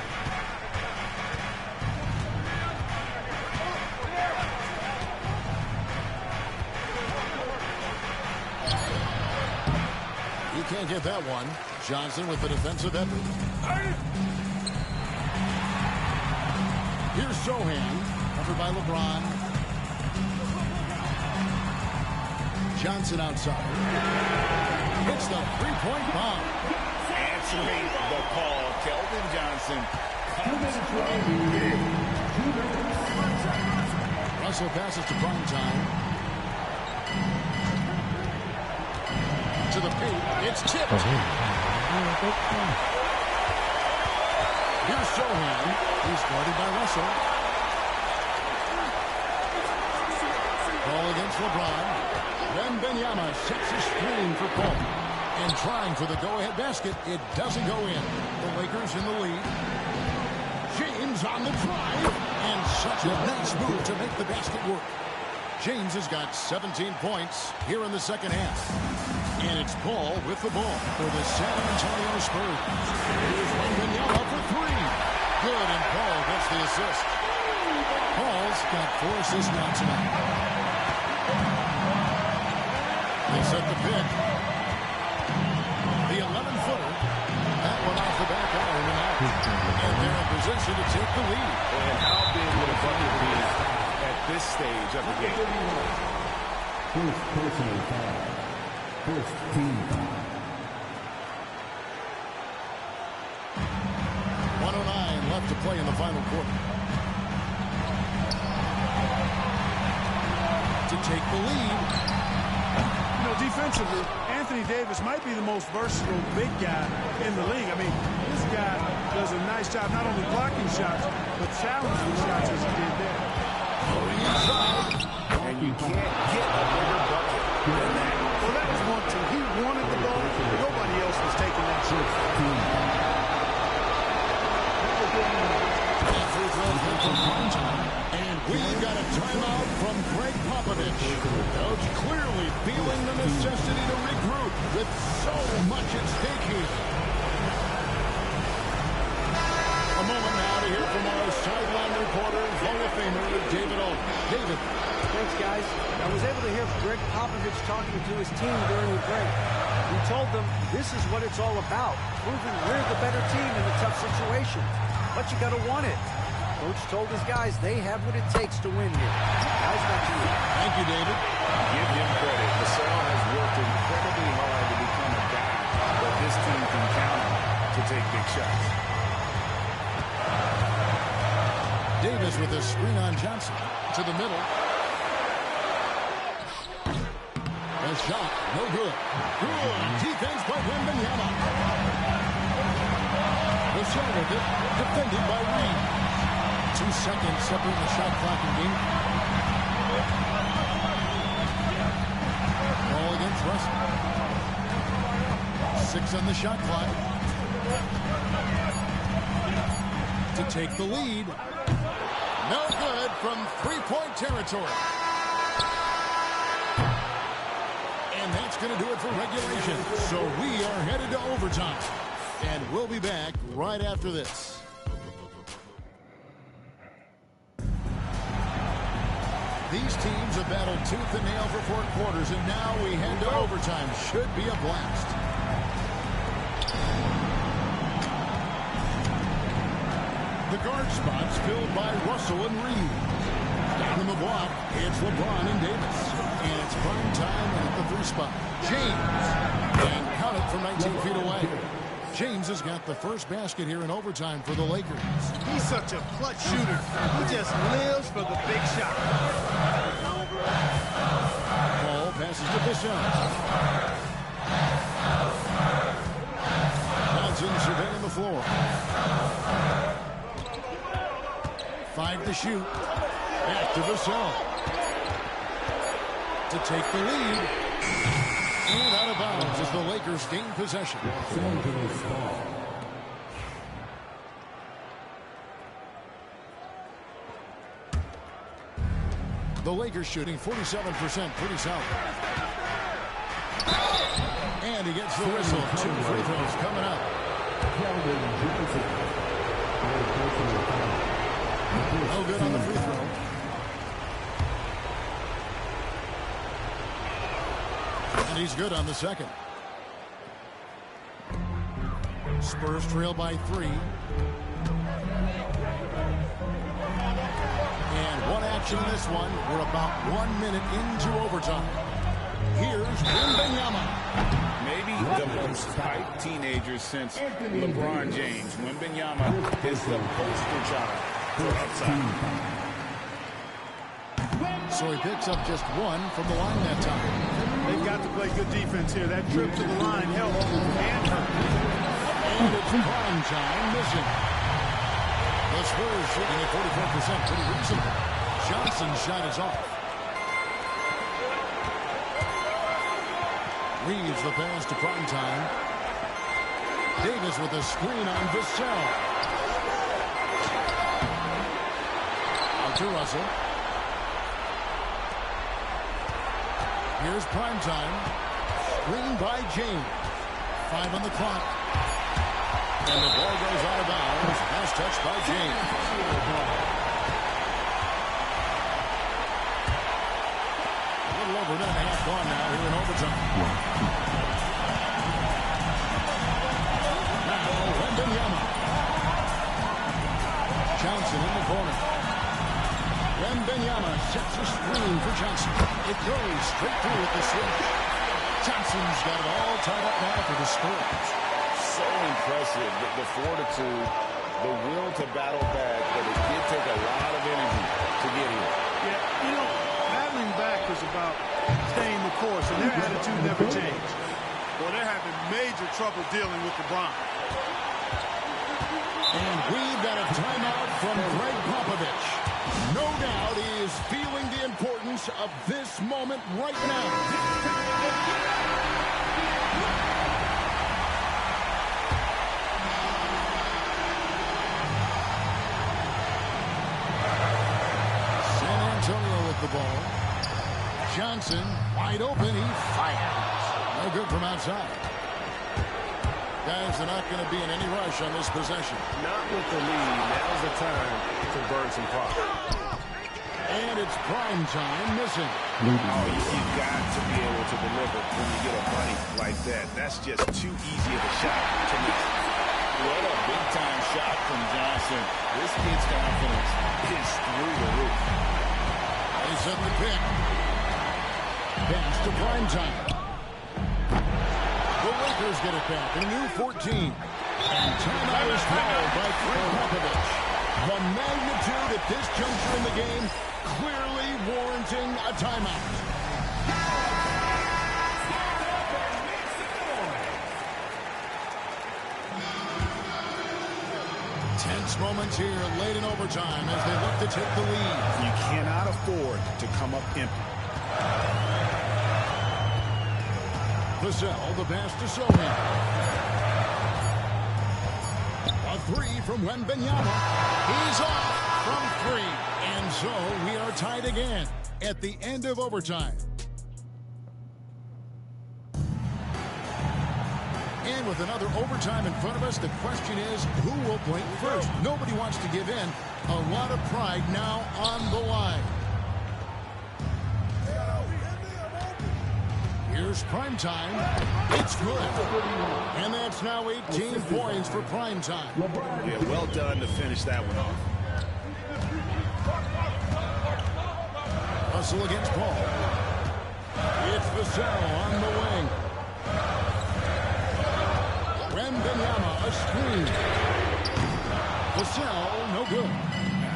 He can't get that one. Johnson with the defensive effort. Here's Sohan. Covered by LeBron. Johnson outside. Hits the three-point bomb. Answering the call, Keldon Johnson comes up big. Russell passes to Primetime. To the paint. It's tipped. Here's Sohan. He's guarded by Russell. Ball against LeBron. Wembanyama sets a screen for Paul. And trying for the go-ahead basket. It doesn't go in. The Lakers in the lead. James on the drive. And such a nice move to make the basket work. James has got 17 points here in the second half. And it's Paul with the ball for the San Antonio Spurs. Here's Wembanyama for three. Good, and Paul gets the assist. Paul's got 4 assists now tonight. They set the pick. The 11-footer. That one off the back iron and out. And they're in position to take the lead. And how big would a bucket be at this stage of the game? First personal foul. First team foul. 109 left to play in the final quarter. To take the lead. You know, defensively, Anthony Davis might be the most versatile big guy in the league. I mean, this guy does a nice job not only blocking shots, but challenging shots as he did there. And you can't get a bigger bucket than that. Well, that was one team. He wanted the ball. Nobody else was taking that shot. And we've got a timeout from Greg Popovich. Coach clearly feeling the necessity to regroup with so much at stake here. A moment now to hear from our sideline reporter, Hall of Famer David Owen. David. Thanks, guys. I was able to hear Greg Popovich talking to his team during the break. He told them this is what it's all about, proving we're the better team in a tough situation. But you got to want it. Coach told his guys they have what it takes to win here. Guys, back to you. Thank you, David. Give him credit. Vassell has worked incredibly hard to become a guy that this team can count on to take big shots. Davis with a screen on Johnson. To the middle. A shot. No good. Good defense by Wembanyama. Vassell with it. Defended by Reed. 2 seconds separating the shot clock and game. Ball against Russell. 6 on the shot clock. To take the lead. No good from three-point territory. And that's going to do it for regulation. So we are headed to overtime. And we'll be back right after this. These teams have battled tooth and nail for 4 quarters, and now we head to overtime. Should be a blast. The guard spots filled by Russell and Reed. Down in the block, it's LeBron and Davis. And it's prime time at the 3 spot. James. And count it from 19 feet away. James has got the first basket here in overtime for the Lakers. He's such a clutch shooter. He just lives for the big shot. Paul passes to Vassell. Johnson surveying the floor. 5 to shoot. Back to Vassell. To take the lead. And out of bounds as the Lakers gain possession. The Lakers shooting 47%, pretty solid. And he gets the whistle. 2 free throws coming up. No good on the free throw. And he's good on the second. Spurs trail by 3. And one action in this one. We're about 1 minute into overtime. Here's Wembanyama. Maybe the most hyped teenager since LeBron James. Wembanyama is the poster child for upside. So he picks up just one from the line that time. They've got to play good defense here. That trip to the line helped and hurt. And it's prime time missing. The Spurs shooting at 44%. Pretty reasonable. Johnson's shot is off. Reeves the pass to Primetime. Davis with a screen on Vassell. Out to Russell. Here's Primetime. Screen by James. 5 on the clock. And the ball goes out of bounds. Pass touched by James. A little over a minute and a half gone now here in overtime. Now Wembanyama. Johnson in the corner. Wembanyama sets a screen for Johnson. It goes straight through with the switch. Johnson's got it all tied up now for the Spurs. So impressive, the fortitude, the will to battle back, but it did take a lot of energy to get here. Yeah, you know, battling back is about staying the course, and their attitude never changed. Well, they're having major trouble dealing with LeBron. And we've got a timeout from Greg Popovich. No doubt he is feeling the importance of this moment right now. San Antonio with the ball. Johnson wide open. He fires. No good from outside. Guys, they're not going to be in any rush on this possession. Not with the lead. Now's the time to burn some profit. And it's Primetime missing. Oh, you've got to be able to deliver when you get a bunny like that. That's just too easy of a shot to miss. What a big-time shot from Johnson. This kid's confidence is through the roof. They set the pick. Pass to Primetime. The Lakers get it back. A new 14. And timeout is called by Greg Popovich. The magnitude at this juncture in the game clearly warranting a timeout. Tense moments here late in overtime as they look to take the lead. You cannot afford to come up empty. Vassell, the pass to Sohan. A three from Wembanyama. He's off from 3. And so we are tied again at the end of overtime. And with another overtime in front of us, the question is, who will blink first? Nobody wants to give in. A lot of pride now on the line. Here's Primetime. It's good. And that's now 18 points for Primetime. Yeah, well done to finish that one off. Russell against Paul. It's Vassell on the wing. Wembanyama, a screen. Vassell, no good.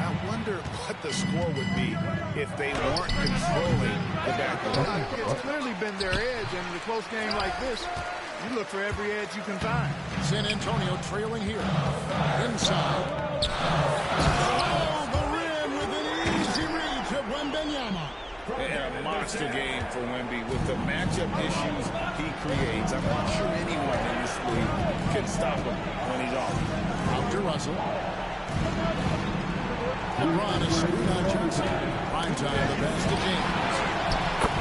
I wonder what the score would be if they weren't controlling the backcourt. It's clearly been their edge, and in a close game like this, you look for every edge you can find. San Antonio trailing here. Inside. Oh, the rim with an easy reach of Wembanyama. And a monster game for Wemby with the matchup issues he creates. I'm not sure anyone in this league can stop him when he's off. Out to Russell. LeBron is screwed on Johnson. Primetime, the pass to James.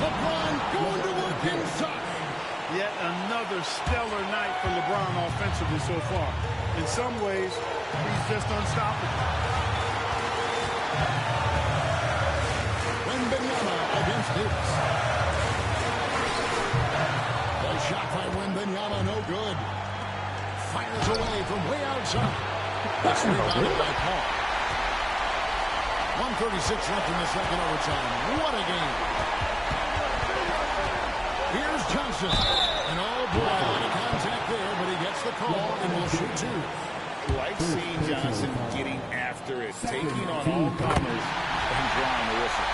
LeBron going to work inside. Yet another stellar night for LeBron offensively so far. In some ways, he's just unstoppable. Wembanyama against Davis. The shot by Wembanyama, no good. Fires away from way outside. That's rebounded by Paul. 1:36 left in the second overtime. What a game. Here's Johnson. And oh boy, a lot of contact there, but he gets the call and will shoot two. Like seeing Johnson getting after it, taking on all comers and drawing the whistle.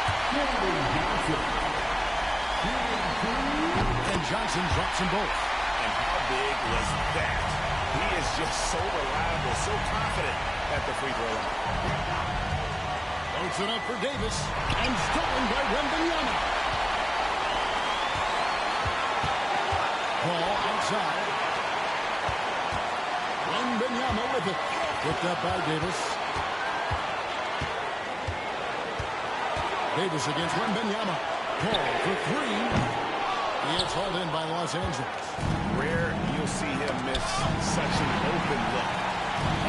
And Johnson drops them both. And how big was that? He is just so reliable, so confident at the free throw line. Puts it up for Davis. And stolen by Wembanyama. Ball outside. Wembanyama with it. Picked up by Davis. Davis against Wembanyama. Paul for three. He gets hauled in by Los Angeles. Rare you'll see him miss such an open look.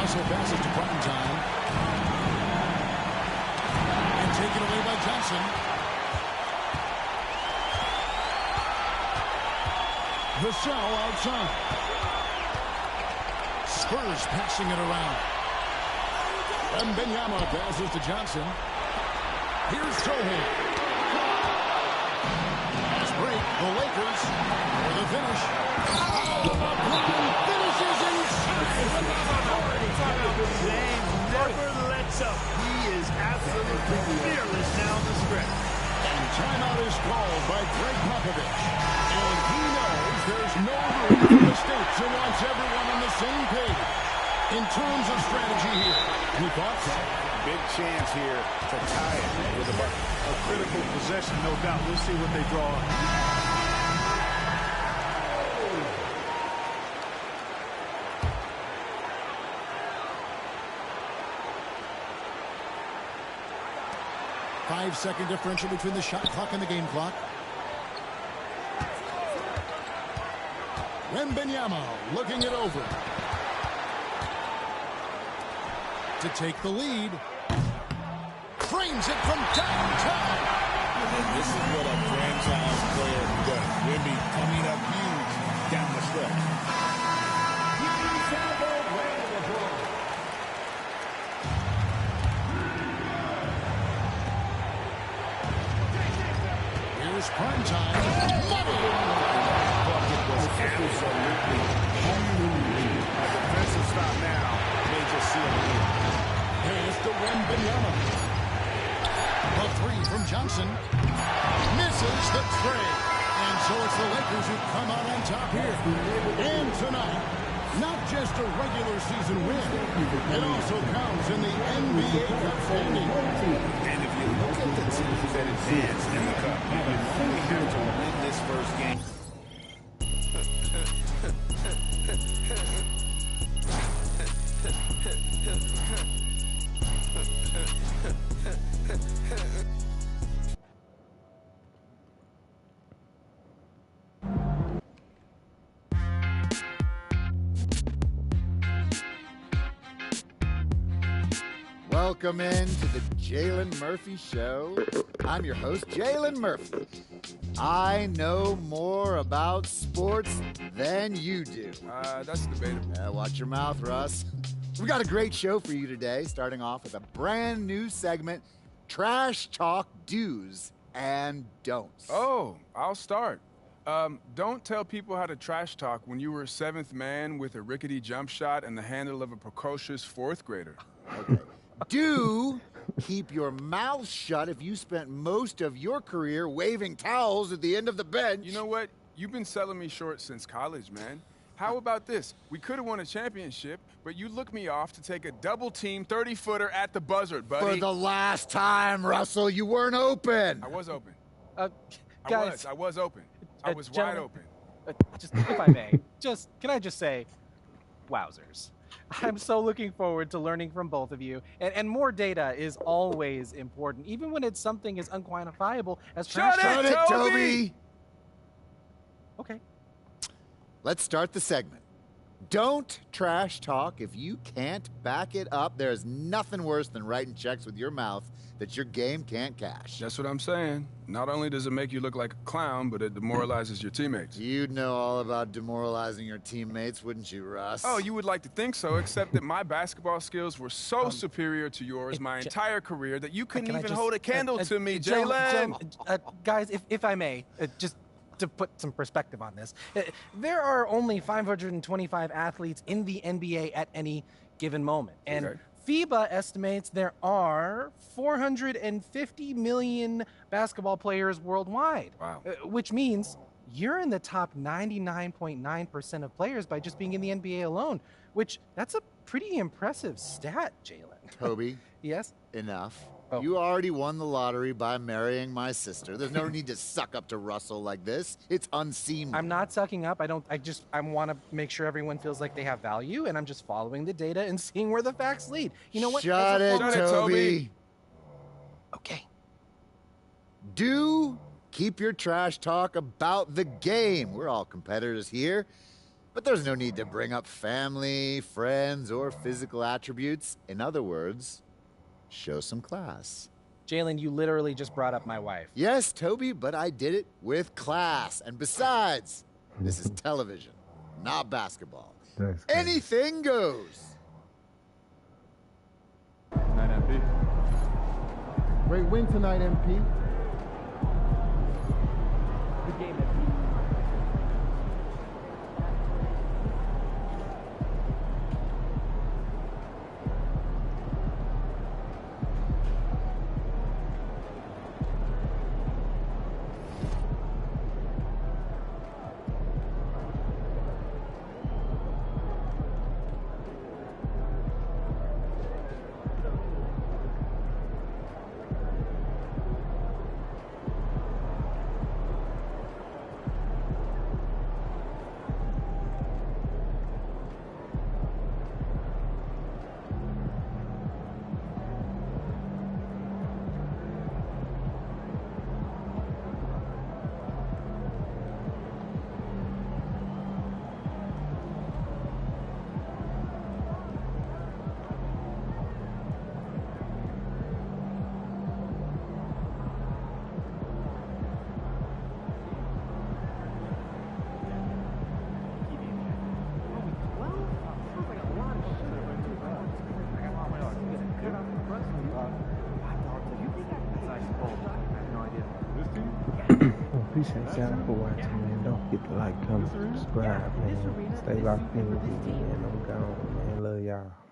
Also passes to Prime Time. And taken away by Johnson. Vassell outside. Spurs passing it around. Wembanyama passes to Johnson. Here's Sohan. Fast break. The Lakers for the finish. LeBron finishes inside. James never lets up. He is absolutely fearless down the stretch. And timeout is called by Greg Popovich. And he knows there's no room for mistakes and wants everyone on the same page. In terms of strategy here, any thoughts? Big chance here to tie it with a bucket. A critical possession, no doubt. We'll see what they draw. 5-second differential between the shot clock and the game clock. Wembanyama looking it over. To take the lead. Frames it from downtown. This is what a franchise player does. Wemby coming up huge down the stretch. Here's Prime Time. Bucket was absolutely huge. A defensive stop now may just seal the lead. Here's to Wembanyama. A three from Johnson. Misses the tray. And so it's the Lakers who come out on top here. And tonight, not just a regular season win, it also counts in the NBA Cup standing. And if you look at the teams that advanced in the Cup, you only have to win this first game. Welcome in to the Jalen Murphy Show. I'm your host, Jalen Murphy. I know more about sports than you do. That's debatable. Watch your mouth, Russ. We got a great show for you today, starting off with a brand new segment, Trash Talk Do's and Don'ts. Oh, I'll start. Don't tell people how to trash talk when you were a seventh man with a rickety jump shot and the handle of a precocious fourth grader. Okay. Do keep your mouth shut if you spent most of your career waving towels at the end of the bench. You know what? You've been selling me short since college, man. How about this? We could have won a championship, but you looked me off to take a double-team 30-footer at the buzzer, buddy. For the last time, Russell, you weren't open. I was open. Guys. I was open. I was wide open. Just, if I may, can I just say, wowzers. I'm so looking forward to learning from both of you. And more data is always important, even when it's something as unquantifiable as trash talk. Shut it, Toby! Okay. Let's start the segment. Don't trash talk if you can't back it up. There's nothing worse than writing checks with your mouth that your game can't cash. That's what I'm saying. Not only does it make you look like a clown, but it demoralizes your teammates. You'd know all about demoralizing your teammates, wouldn't you, Russ? Oh, you would like to think so, except that my basketball skills were so superior to yours my entire career that you couldn't even hold a candle to me, Jalen. Guys, if I may, just to put some perspective on this, there are only 525 athletes in the NBA at any given moment. And FIBA estimates there are 450 million basketball players worldwide. Wow. Which means you're in the top 99.9% of players by just being in the NBA alone, which that's a pretty impressive stat, Jalen. Toby. Yes? Enough. Oh. You already won the lottery by marrying my sister. There's no need to suck up to Russell like this. It's unseemly. I'm not sucking up. I want to make sure everyone feels like they have value, and I'm just following the data and seeing where the facts lead. You know what? Shut it, Toby. Okay. Do keep your trash talk about the game. We're all competitors here. But there's no need to bring up family, friends, or physical attributes. In other words, show some class. Jalen, you literally just brought up my wife. Yes, Toby, but I did it with class. And besides, this is television, not basketball. Anything goes. Night, MP. Great win tonight, MP. Good game, MP. Appreciate y'all for watching, man. Don't forget to like, comment, subscribe, man. Stay locked in with me, man. I'm gone, man. Love y'all.